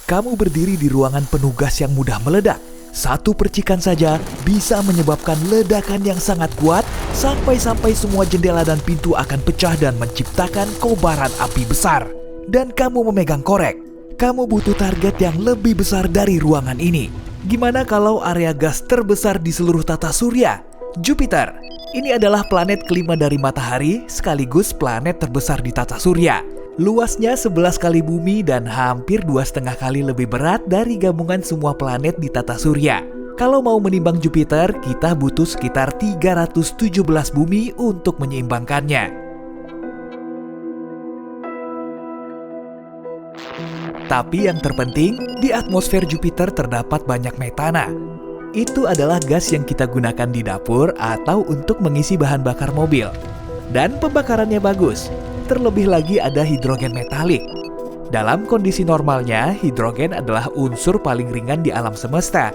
Kamu berdiri di ruangan penuh gas yang mudah meledak. Satu percikan saja bisa menyebabkan ledakan yang sangat kuat sampai-sampai semua jendela dan pintu akan pecah dan menciptakan kobaran api besar. Dan kamu memegang korek. Kamu butuh target yang lebih besar dari ruangan ini. Gimana kalau area gas terbesar di seluruh tata surya? Jupiter. Ini adalah planet kelima dari matahari sekaligus planet terbesar di tata surya. Luasnya 11 kali bumi dan hampir 2,5 kali lebih berat dari gabungan semua planet di tata surya. Kalau mau menimbang Jupiter, kita butuh sekitar 317 bumi untuk menyeimbangkannya. Tapi yang terpenting, di atmosfer Jupiter terdapat banyak metana. Itu adalah gas yang kita gunakan di dapur atau untuk mengisi bahan bakar mobil. Dan pembakarannya bagus. Terlebih lagi ada hidrogen metalik. Dalam kondisi normalnya, hidrogen adalah unsur paling ringan di alam semesta.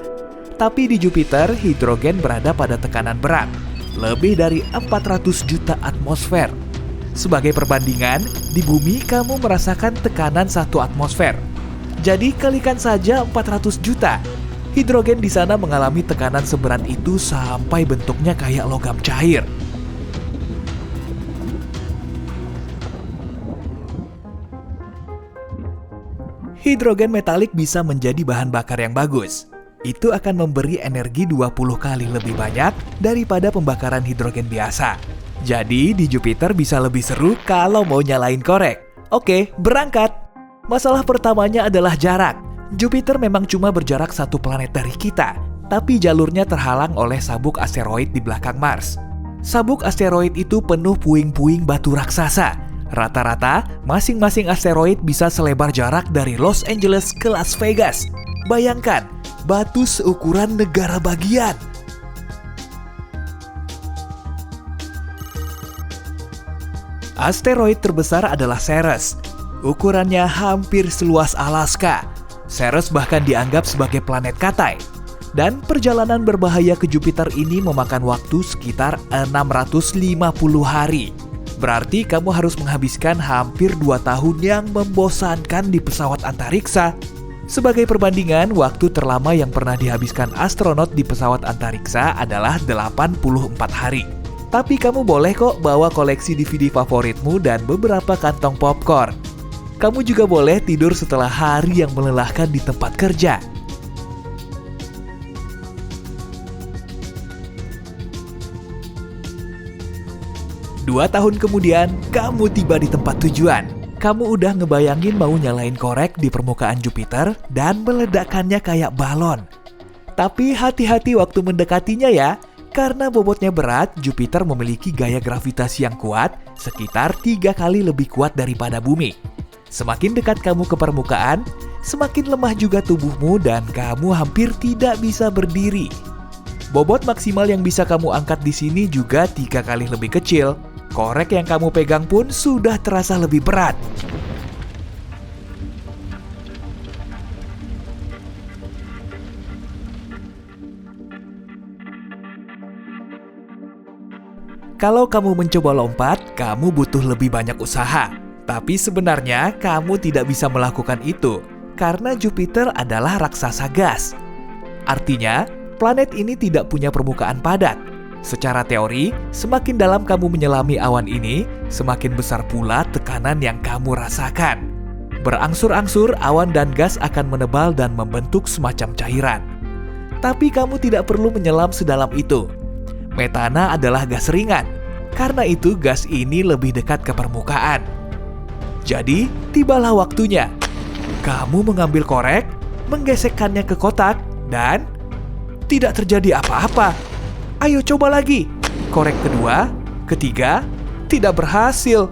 Tapi di Jupiter, hidrogen berada pada tekanan berat, lebih dari 400 juta atmosfer. Sebagai perbandingan, di bumi kamu merasakan tekanan 1 atmosfer. Jadi kalikan saja 400 juta. Hidrogen di sana mengalami tekanan seberat itu sampai bentuknya kayak logam cair. Hidrogen metalik bisa menjadi bahan bakar yang bagus. Itu akan memberi energi 20 kali lebih banyak daripada pembakaran hidrogen biasa. Jadi di Jupiter bisa lebih seru kalau mau nyalain korek. Oke, berangkat! Masalah pertamanya adalah jarak. Jupiter memang cuma berjarak 1 planet dari kita, tapi jalurnya terhalang oleh sabuk asteroid di belakang Mars. Sabuk asteroid itu penuh puing-puing batu raksasa. Rata-rata, masing-masing asteroid bisa selebar jarak dari Los Angeles ke Las Vegas. Bayangkan, batu seukuran negara bagian. Asteroid terbesar adalah Ceres. Ukurannya hampir seluas Alaska. Ceres bahkan dianggap sebagai planet Katai. Dan perjalanan berbahaya ke Jupiter ini memakan waktu sekitar 650 hari. Berarti kamu harus menghabiskan hampir 2 tahun yang membosankan di pesawat antariksa. Sebagai perbandingan, waktu terlama yang pernah dihabiskan astronot di pesawat antariksa adalah 84 hari. Tapi kamu boleh kok bawa koleksi DVD favoritmu dan beberapa kantong popcorn. Kamu juga boleh tidur setelah hari yang melelahkan di tempat kerja. 2 tahun kemudian, kamu tiba di tempat tujuan. Kamu udah ngebayangin mau nyalain korek di permukaan Jupiter dan meledakkannya kayak balon. Tapi hati-hati waktu mendekatinya ya, karena bobotnya berat, Jupiter memiliki gaya gravitasi yang kuat, sekitar 3 kali lebih kuat daripada bumi. Semakin dekat kamu ke permukaan, semakin lemah juga tubuhmu dan kamu hampir tidak bisa berdiri. Bobot maksimal yang bisa kamu angkat di sini juga 3 kali lebih kecil. Korek yang kamu pegang pun sudah terasa lebih berat. Kalau kamu mencoba lompat, kamu butuh lebih banyak usaha. Tapi sebenarnya kamu tidak bisa melakukan itu, karena Jupiter adalah raksasa gas. Artinya, planet ini tidak punya permukaan padat. Secara teori, semakin dalam kamu menyelami awan ini, semakin besar pula tekanan yang kamu rasakan. Berangsur-angsur, awan dan gas akan menebal dan membentuk semacam cairan. Tapi kamu tidak perlu menyelam sedalam itu. Metana adalah gas ringan. Karena itu, gas ini lebih dekat ke permukaan. Jadi, tibalah waktunya. Kamu mengambil korek, menggesekkannya ke kotak, dan tidak terjadi apa-apa. Ayo coba lagi. Korek kedua, ketiga, tidak berhasil.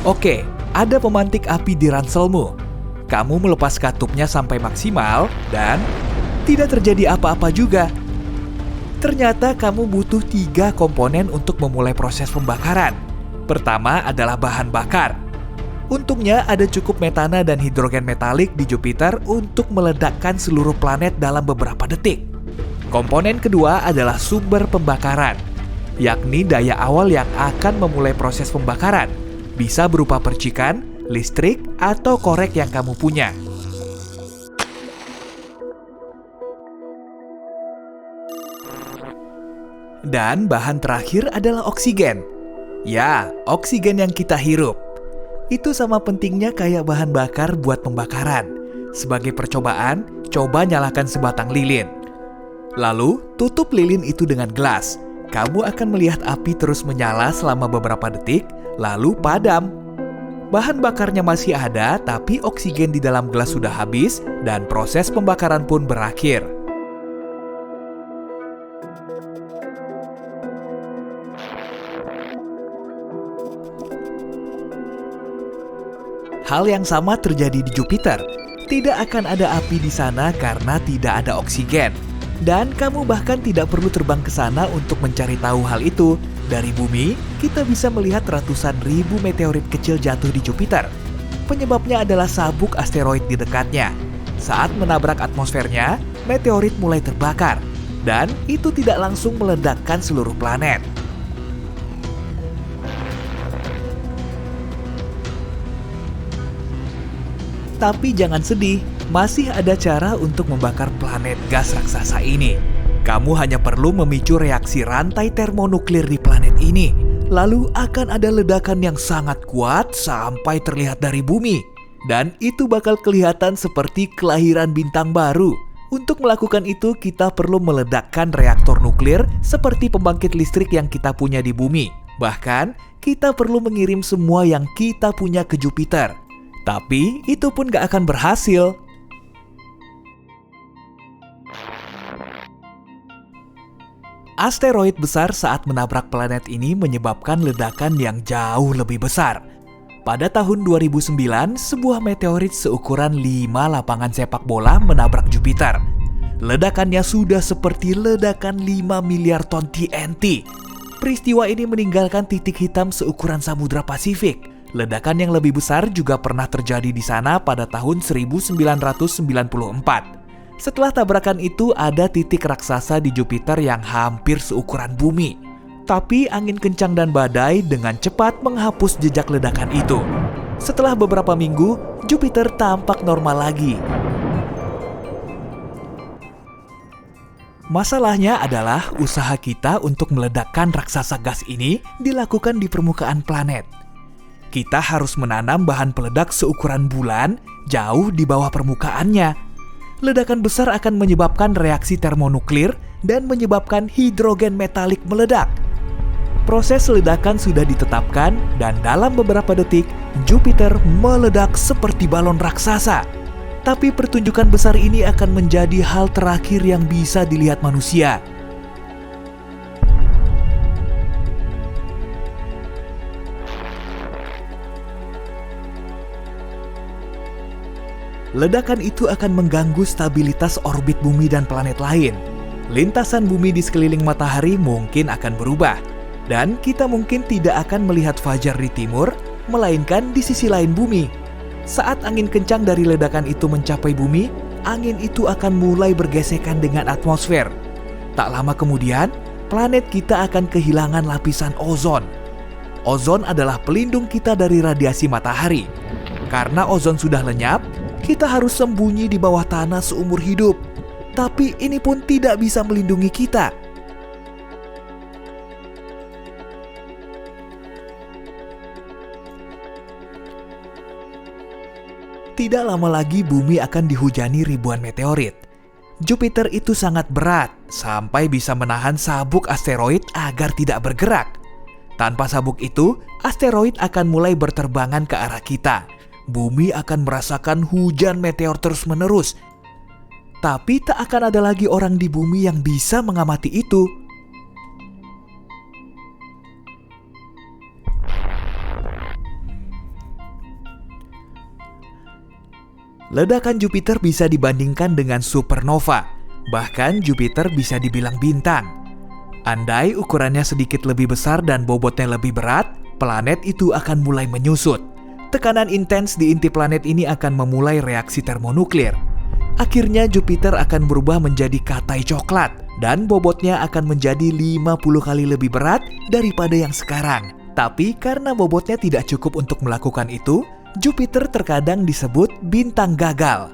Oke, ada pemantik api di ranselmu. Kamu melepas katupnya sampai maksimal dan tidak terjadi apa-apa juga. Ternyata kamu butuh 3 komponen untuk memulai proses pembakaran. Pertama adalah bahan bakar. Untungnya ada cukup metana dan hidrogen metalik di Jupiter untuk meledakkan seluruh planet dalam beberapa detik. Komponen kedua adalah sumber pembakaran. yakni daya awal yang akan memulai proses pembakaran. Bisa berupa percikan, listrik, atau korek yang kamu punya. Dan bahan terakhir adalah oksigen. Ya, oksigen yang kita hirup. Itu sama pentingnya kayak bahan bakar buat pembakaran. Sebagai percobaan, coba nyalakan sebatang lilin. Lalu, tutup lilin itu dengan gelas. Kamu akan melihat api terus menyala selama beberapa detik, lalu padam. Bahan bakarnya masih ada, tapi oksigen di dalam gelas sudah habis, dan proses pembakaran pun berakhir. Hal yang sama terjadi di Jupiter. Tidak akan ada api di sana karena tidak ada oksigen. Dan kamu bahkan tidak perlu terbang ke sana untuk mencari tahu hal itu. Dari bumi, kita bisa melihat ratusan ribu meteorit kecil jatuh di Jupiter. Penyebabnya adalah sabuk asteroid di dekatnya. Saat menabrak atmosfernya, meteorit mulai terbakar. Dan itu tidak langsung meledakkan seluruh planet. Tapi jangan sedih, masih ada cara untuk membakar planet gas raksasa ini. Kamu hanya perlu memicu reaksi rantai termonuklir di planet ini. Lalu akan ada ledakan yang sangat kuat sampai terlihat dari bumi. Dan itu bakal kelihatan seperti kelahiran bintang baru. Untuk melakukan itu, kita perlu meledakkan reaktor nuklir seperti pembangkit listrik yang kita punya di bumi. Bahkan, kita perlu mengirim semua yang kita punya ke Jupiter. Tapi itu pun gak akan berhasil. Asteroid besar saat menabrak planet ini menyebabkan ledakan yang jauh lebih besar. Pada tahun 2009, sebuah meteorit seukuran 5 lapangan sepak bola menabrak Jupiter. Ledakannya sudah seperti ledakan 5 miliar ton TNT. Peristiwa ini meninggalkan titik hitam seukuran Samudra Pasifik. Ledakan yang lebih besar juga pernah terjadi di sana pada tahun 1994. Setelah tabrakan itu, ada titik raksasa di Jupiter yang hampir seukuran bumi. Tapi angin kencang dan badai dengan cepat menghapus jejak ledakan itu. Setelah beberapa minggu, Jupiter tampak normal lagi. Masalahnya adalah usaha kita untuk meledakkan raksasa gas ini dilakukan di permukaan planet. Kita harus menanam bahan peledak seukuran bulan jauh di bawah permukaannya. Ledakan besar akan menyebabkan reaksi termonuklir dan menyebabkan hidrogen metalik meledak. Proses ledakan sudah ditetapkan dan dalam beberapa detik Jupiter meledak seperti balon raksasa. Tapi pertunjukan besar ini akan menjadi hal terakhir yang bisa dilihat manusia. Ledakan itu akan mengganggu stabilitas orbit bumi dan planet lain. Lintasan bumi di sekeliling matahari mungkin akan berubah. Dan kita mungkin tidak akan melihat fajar di timur, melainkan di sisi lain bumi. Saat angin kencang dari ledakan itu mencapai bumi, angin itu akan mulai bergesekan dengan atmosfer. Tak lama kemudian, planet kita akan kehilangan lapisan ozon. Ozon adalah pelindung kita dari radiasi matahari. Karena ozon sudah lenyap, kita harus sembunyi di bawah tanah seumur hidup. Tapi ini pun tidak bisa melindungi kita. Tidak lama lagi bumi akan dihujani ribuan meteorit. Jupiter itu sangat berat, sampai bisa menahan sabuk asteroid agar tidak bergerak. Tanpa sabuk itu, asteroid akan mulai berterbangan ke arah kita. Bumi akan merasakan hujan meteor terus-menerus. Tapi tak akan ada lagi orang di bumi yang bisa mengamati itu. Ledakan Jupiter bisa dibandingkan dengan supernova. Bahkan Jupiter bisa dibilang bintang. Andai ukurannya sedikit lebih besar dan bobotnya lebih berat, planet itu akan mulai menyusut. Tekanan intens di inti planet ini akan memulai reaksi termonuklir. Akhirnya Jupiter akan berubah menjadi katai coklat dan bobotnya akan menjadi 50 kali lebih berat daripada yang sekarang. Tapi karena bobotnya tidak cukup untuk melakukan itu, Jupiter terkadang disebut bintang gagal.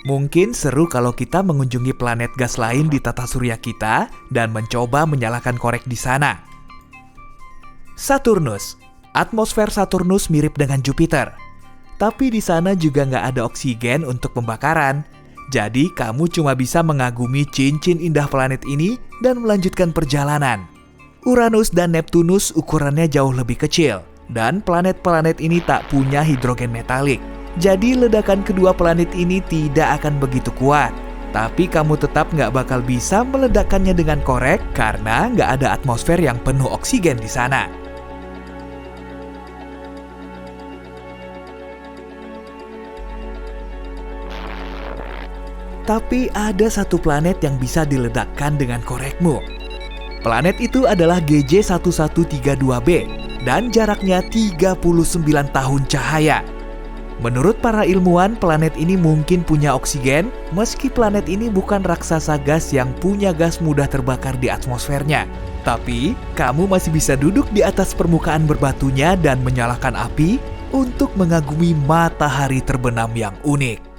Mungkin seru kalau kita mengunjungi planet gas lain di tata surya kita dan mencoba menyalakan korek di sana. Saturnus. Atmosfer Saturnus mirip dengan Jupiter. Tapi di sana juga nggak ada oksigen untuk pembakaran. Jadi kamu cuma bisa mengagumi cincin indah planet ini dan melanjutkan perjalanan. Uranus dan Neptunus ukurannya jauh lebih kecil. Dan planet-planet ini tak punya hidrogen metalik. Jadi ledakan kedua planet ini tidak akan begitu kuat. Tapi kamu tetap nggak bakal bisa meledakkannya dengan korek karena nggak ada atmosfer yang penuh oksigen di sana. Tapi ada satu planet yang bisa diledakkan dengan korekmu. Planet itu adalah GJ1132b dan jaraknya 39 tahun cahaya. Menurut para ilmuwan, planet ini mungkin punya oksigen, meski planet ini bukan raksasa gas yang punya gas mudah terbakar di atmosfernya. Tapi, kamu masih bisa duduk di atas permukaan berbatunya dan menyalakan api untuk mengagumi matahari terbenam yang unik.